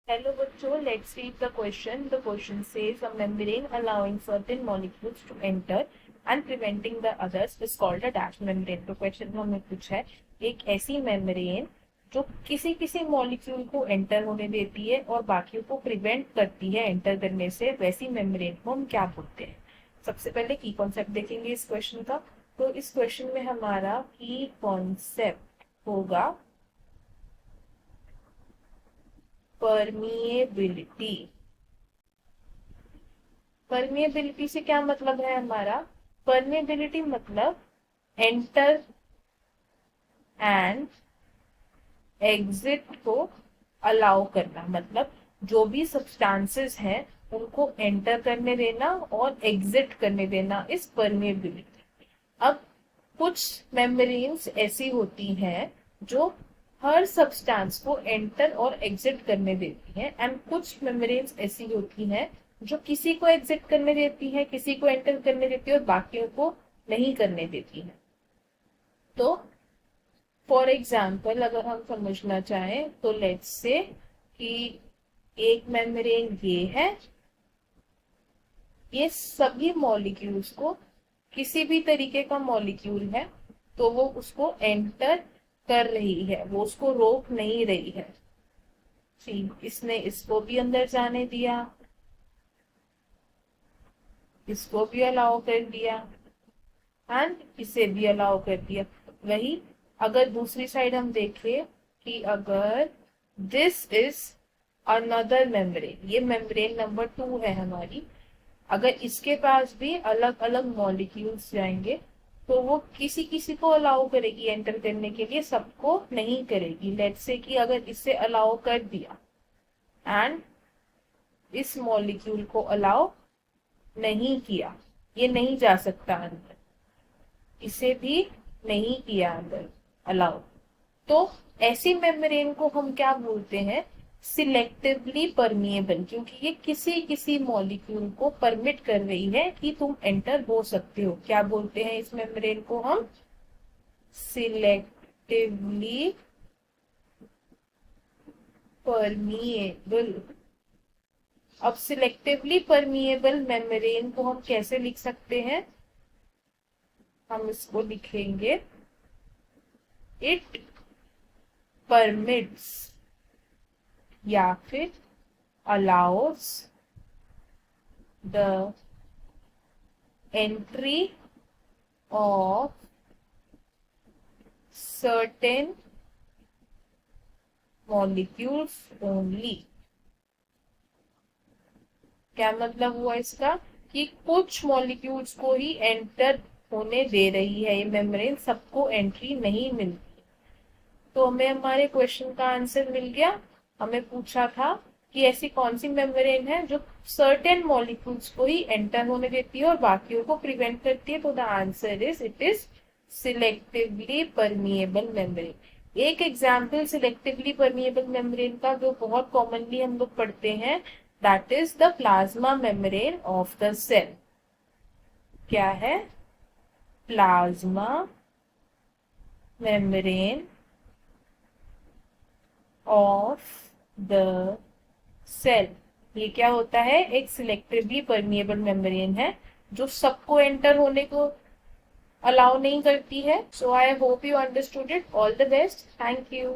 Hello बच्चों, let's read the question. The question says a membrane allowing certain molecules to enter and preventing the others is called a dash membrane. तो question में हमें पूछा है एक ऐसी membrane जो किसी किसी मॉलिक्यूल को एंटर होने देती है और बाकियों को प्रिवेंट करती है एंटर करने से, वैसी मेम्ब्रेन को हम क्या बोलते हैं। सबसे पहले की कॉन्सेप्ट देखेंगे इस क्वेश्चन का। तो इस क्वेश्चन में हमारा की कॉन्सेप्ट होगा परमिएबिलिटी। परमिएबिलिटी से क्या मतलब है हमारा? परमिएबिलिटी मतलब एंटर एंड एग्जिट को अलाउ करना, मतलब जो भी सब्सटेंसेस हैं उनको एंटर करने देना और एग्जिट करने देना इस परमिएबिलिटी। अब कुछ मेम्ब्रेन्स ऐसी होती हैं जो हर सब्सटेंस को एंटर और एग्जिट करने देती हैं, एंड कुछ मेम्ब्रेन्स ऐसी होती हैं जो किसी को एग्जिट करने देती हैं, किसी को एंटर करने देती है और बाकियों को नहीं करने देती हैं। तो फॉर एग्जाम्पल अगर हम समझना चाहें तो लेट्स से कि एक मेम्ब्रेन ये है, ये सभी मॉलिक्यूल्स को, किसी भी तरीके का मॉलिक्यूल है तो वो उसको एंटर कर रही है, वो उसको रोक नहीं रही है। ठीक, इसने इसको भी अंदर जाने दिया, इसको भी अलाउ कर दिया एंड इसे भी अलाउ कर दिया। वही अगर दूसरी साइड हम देखें कि अगर दिस इज अनदर मेम्ब्रेन, ये मेम्ब्रेन नंबर 2 है हमारी, अगर इसके पास भी अलग अलग मॉलिक्यूल्स जाएंगे तो वो किसी किसी को अलाउ करेगी एंटर करने के लिए, सबको नहीं करेगी। लेट्स से कि अगर इसे अलाउ कर दिया एंड इस मॉलिक्यूल को अलाउ नहीं किया, ये नहीं जा सकता अंदर, इसे भी नहीं किया अंदर अलाउ, तो ऐसी मेम्ब्रेन को हम क्या बोलते हैं? सिलेक्टिवली परमिएबल, क्योंकि ये किसी किसी मॉलिक्यूल को परमिट कर रही है कि तुम एंटर हो सकते हो। क्या बोलते हैं इस मेम्ब्रेन को हम? Selectively permeable. अब सिलेक्टिवली परमिएबल मेम्ब्रेन को हम कैसे लिख सकते हैं? हम इसको लिखेंगे इट परमिट्स या फिर allow us the entry of certain molecules only. क्या मतलब हुआ इसका? कि कुछ मॉलिक्यूल्स को ही एंटर होने दे रही है ये मेम्ब्रेन, सबको एंट्री नहीं मिलती। तो हमें हमारे क्वेश्चन का आंसर मिल गया। हमें पूछा था कि ऐसी कौन सी मेम्ब्रेन है जो सर्टेन मॉलिक्यूल्स को ही एंटर होने देती है और बाकियों को प्रिवेंट करती है। तो the answer is it is selectively permeable membrane. एक एग्जाम्पल सिलेक्टिवली परमिएबल मेम्ब्रेन का जो बहुत कॉमनली हम लोग पढ़ते हैं, that is the plasma membrane of the cell. क्या है? Plasma membrane of the cell. ये क्या होता है? एक सिलेक्टिवली परमिएबल मेम्ब्रेन है जो सबको एंटर होने को अलाउ नहीं करती है। So I hope you understood it. All the best. Thank you.